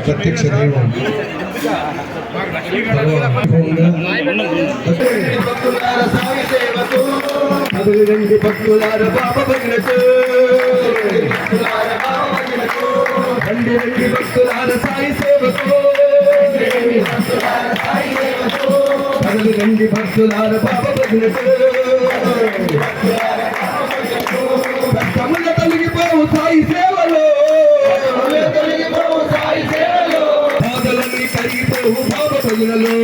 ప్రత్యక్ష దైవం అభివృద్ధి భక్తులార బాబ భజనకు రండి రండి భక్తులార సాయి సేవకు రండి భక్తులార బాబ భజనకు కష్టముల తొలగిపోవు సాయి సేవలో బాధలన్నీ కరిగిపోవు బాబ భజనలో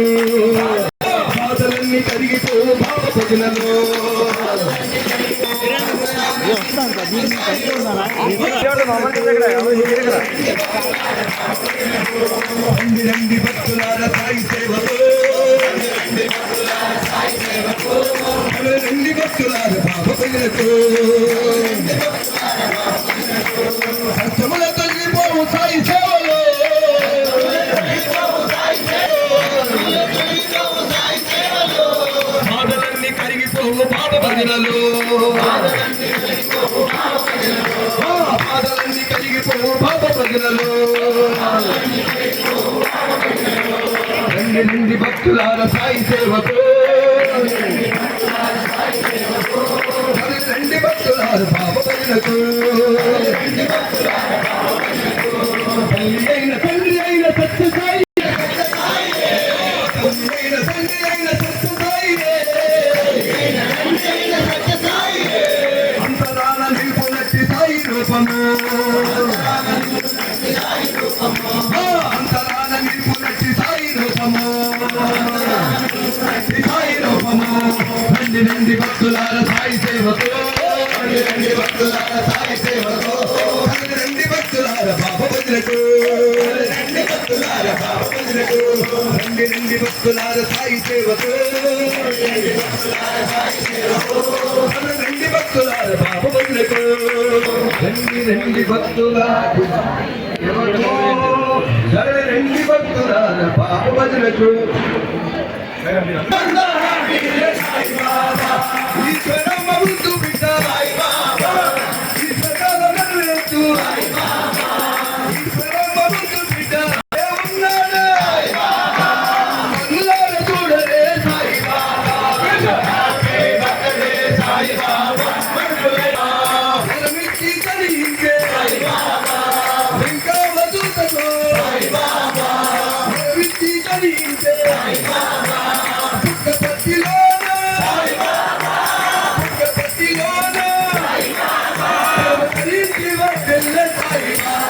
బాధలన్నీ కరిగిపోవు బాబ భజనలో రండి రండి భక్తులార సాయి సేవకు రండి భక్తులార బాబ భజనకు కష్టముల తొలగిపోవు సాయి సేవలో బాధలన్నీ కరిగిపోవు బాబ భజనలో బాధలన్నీ కరిగిపోవు బాబ భజనలో రండి రండి భక్తులార సాయి సేవకు రండి భక్తులార బాబ భజనకు తండ్రి అయిన సత్య సాయి తండ్రి అయిన సత్య సాయి అంతరాల నిలుపునట్టి సాయి రూపము అంతరాల నిలుపునట్టి సాయి రూపము సాయి రూపము రండి రండి భక్తులార సాయి సేవకు రండి భక్తులార సాయి సేవకు రండి భక్తులార బాబ భజనకు రండి భక్తులార బాబ భజనకు రండి రండి భక్తులార సాయి సేవకు రండి భక్తులార బాబ భజనకు రండి రండి భక్తులార రండి భక్తులార బాబ భజనకు ఈశ్వరమ్మ ముందు బిడ్డ ఈశ్వరాల నడువేస్తూ ఈశ్వరమ్మ ముందు బిడ్డ ఉన్నాడు కన్నులార చూడరే సాయి బాబామిచ్చి కలిగించే ఇంకా వదులుతో మిచ్చి కలిగించే Bye.